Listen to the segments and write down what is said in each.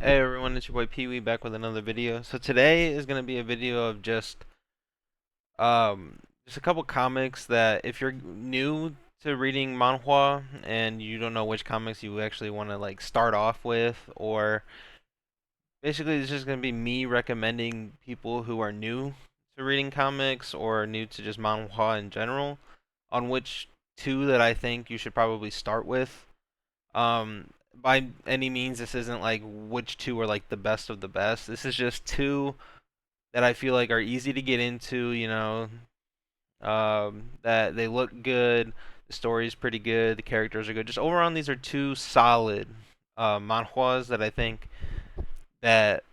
Hey everyone, it's your boy Pee Wee back with another video. So today is gonna be a video of just a couple comics that if you're new to reading manhua and you don't know which comics you actually want to like start off with, or basically it's just gonna be me recommending people who are new to reading comics or new to just manhua in general on which two that I think you should probably start with. By any means, this isn't like which two are like the best of the best. This is just two that I feel like are easy to get into. That they look good, the story is pretty good, the characters are good. Just overall, these are two solid manhwas that I think that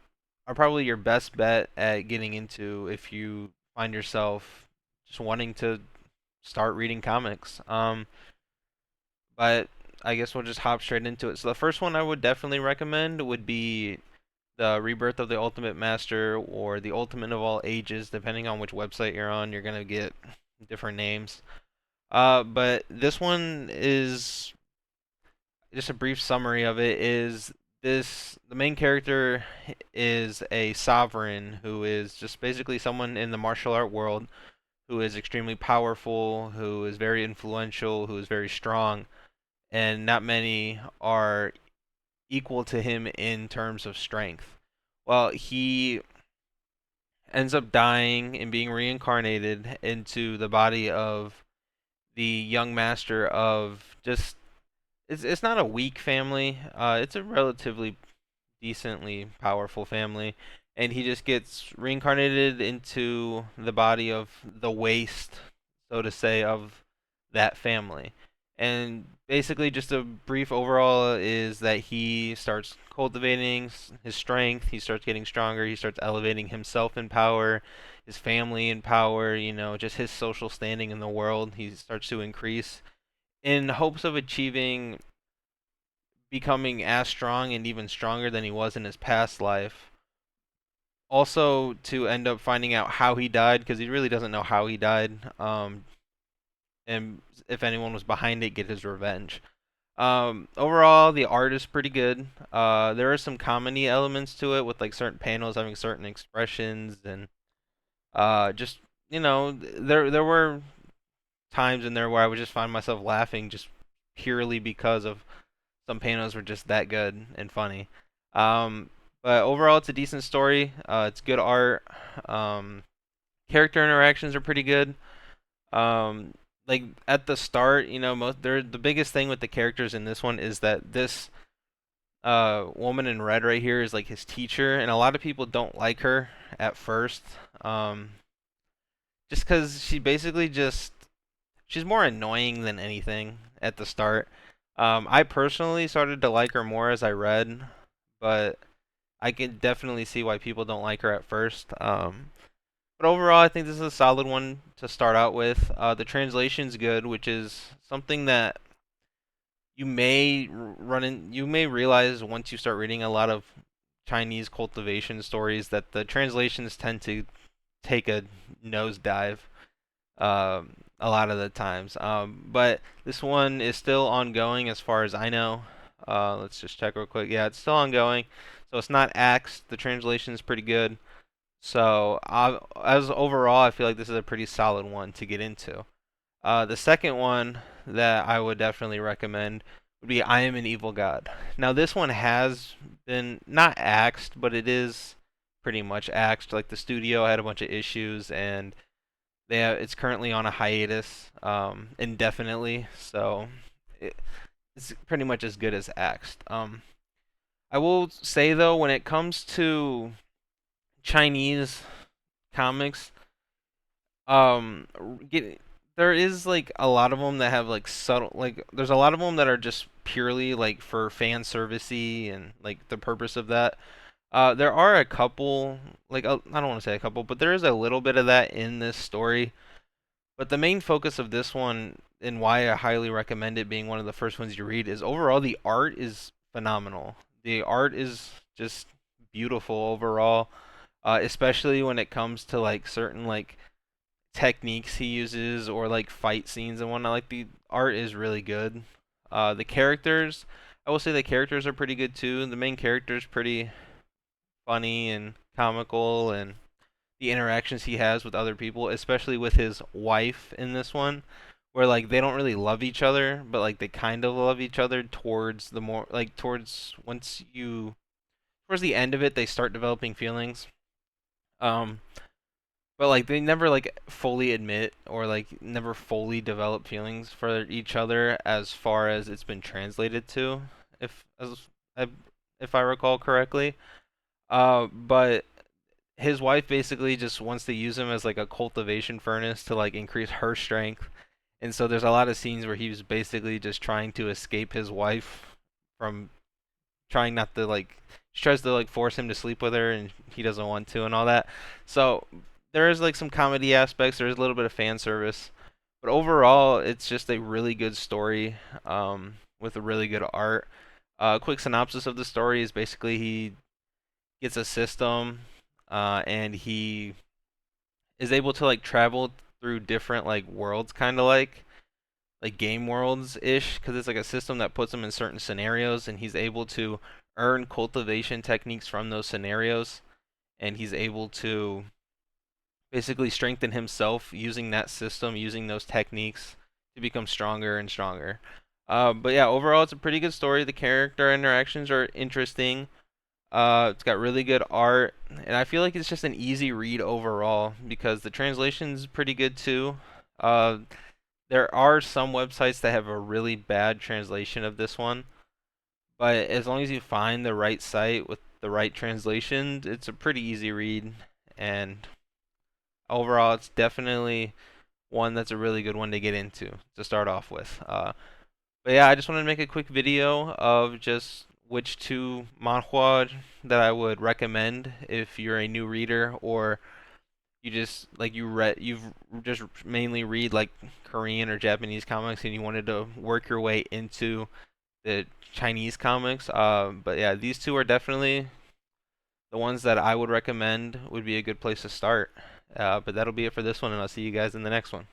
are probably your best bet at getting into if you find yourself just wanting to start reading comics. But I guess we'll just hop straight into it. So the first one I would definitely recommend would be the Rebirth of the Ultimate Master or the Ultimate of All Ages, depending on which website you're on. You're gonna get different names. But this one is just a brief summary of it. Is this the main character is a sovereign who is just basically someone in the martial art world who is extremely powerful, who is very influential, who is very strong, and not many are equal to him in terms of strength. Well, he ends up dying and being reincarnated into the body of the young master of just it's not a weak family. It's a relatively decently powerful family, and he just gets reincarnated into the body of the waste, so to say, of that family. And basically, just a brief overall is that he starts cultivating his strength. He starts getting stronger. He starts elevating himself in power, his family in power. Just his social standing in the world. He starts to increase in hopes of achieving becoming as strong and even stronger than he was in his past life. Also, to end up finding out how he died, because he really doesn't know how he died. And if anyone was behind it, get his revenge. Overall, the art is pretty good. There are some comedy elements to it, with like certain panels having certain expressions, and just there were times in there where I would just find myself laughing just purely because of some panels were just that good and funny. Um, but overall, it's a decent story. It's good art. Um, Character interactions are pretty good. Um, like at the start, the biggest thing with the characters in this one is that this woman in red right here is like his teacher, and a lot of people don't like her at first. Um, just because she's more annoying than anything at the start. I personally started to like her more as I read, but I can definitely see why people don't like her at first. But overall, I think this is a solid one to start out with. The translation's good, which is something that you may realize once you start reading a lot of Chinese cultivation stories that the translations tend to take a nosedive a lot of the times. But this one is still ongoing as far as I know. Let's just check real quick. Yeah, it's still ongoing. So it's not axed. The translation is pretty good. So as overall, I feel like this is a pretty solid one to get into. The second one that I would definitely recommend would be I Am an Evil God. Now this one has been not axed, but it is pretty much axed. Like the studio had a bunch of issues and it's currently on a hiatus indefinitely, so it's pretty much as good as axed. I will say though, when it comes to Chinese comics, um, get, there is like a lot of them that have like subtle, like there's a lot of them that are just purely like for fan servicey and like the purpose of that. There are a couple, like I don't want to say a couple, but there is a little bit of that in this story. But the main focus of this one and why I highly recommend it being one of the first ones you read is overall the art is phenomenal. The art is just beautiful overall, especially when it comes to like certain like techniques he uses or like fight scenes and whatnot. Like the art is really good. The characters, I will say the characters are pretty good too. The main character is pretty funny and comical, and the interactions he has with other people, especially with his wife in this one, where like they don't really love each other, but like they kind of love each other towards the more like towards once you towards the end of it, they start developing feelings. Um, but like they never like fully admit or like never fully develop feelings for each other as far as it's been translated to, if as I if I recall correctly. But his wife basically just wants to use him as like a cultivation furnace to like increase her strength. And so there's a lot of scenes where he was basically just trying to escape his wife from trying not to like she tries to like force him to sleep with her and he doesn't want to and all that. So there is like some comedy aspects, there's a little bit of fan service. But overall it's just a really good story with a really good art. Quick synopsis of the story is basically he gets a system and he is able to like travel through different like worlds, kind of like game worlds ish, because it's like a system that puts him in certain scenarios, and he's able to earn cultivation techniques from those scenarios, and he's able to basically strengthen himself using that system, using those techniques to become stronger and stronger. But yeah, overall, it's a pretty good story. The character interactions are interesting. It's got really good art, and I feel like it's just an easy read overall because the translation's pretty good too. Uh, there are some websites that have a really bad translation of this one, but as long as you find the right site with the right translation, it's a pretty easy read. And overall, it's definitely one that's a really good one to get into to start off with. But yeah, I just wanted to make a quick video of just which two manhwa that I would recommend if you're a new reader or you just like you've just mainly read like Korean or Japanese comics and you wanted to work your way into the Chinese comics. But yeah, these two are definitely the ones that I would recommend would be a good place to start. But that'll be it for this one, and I'll see you guys in the next one.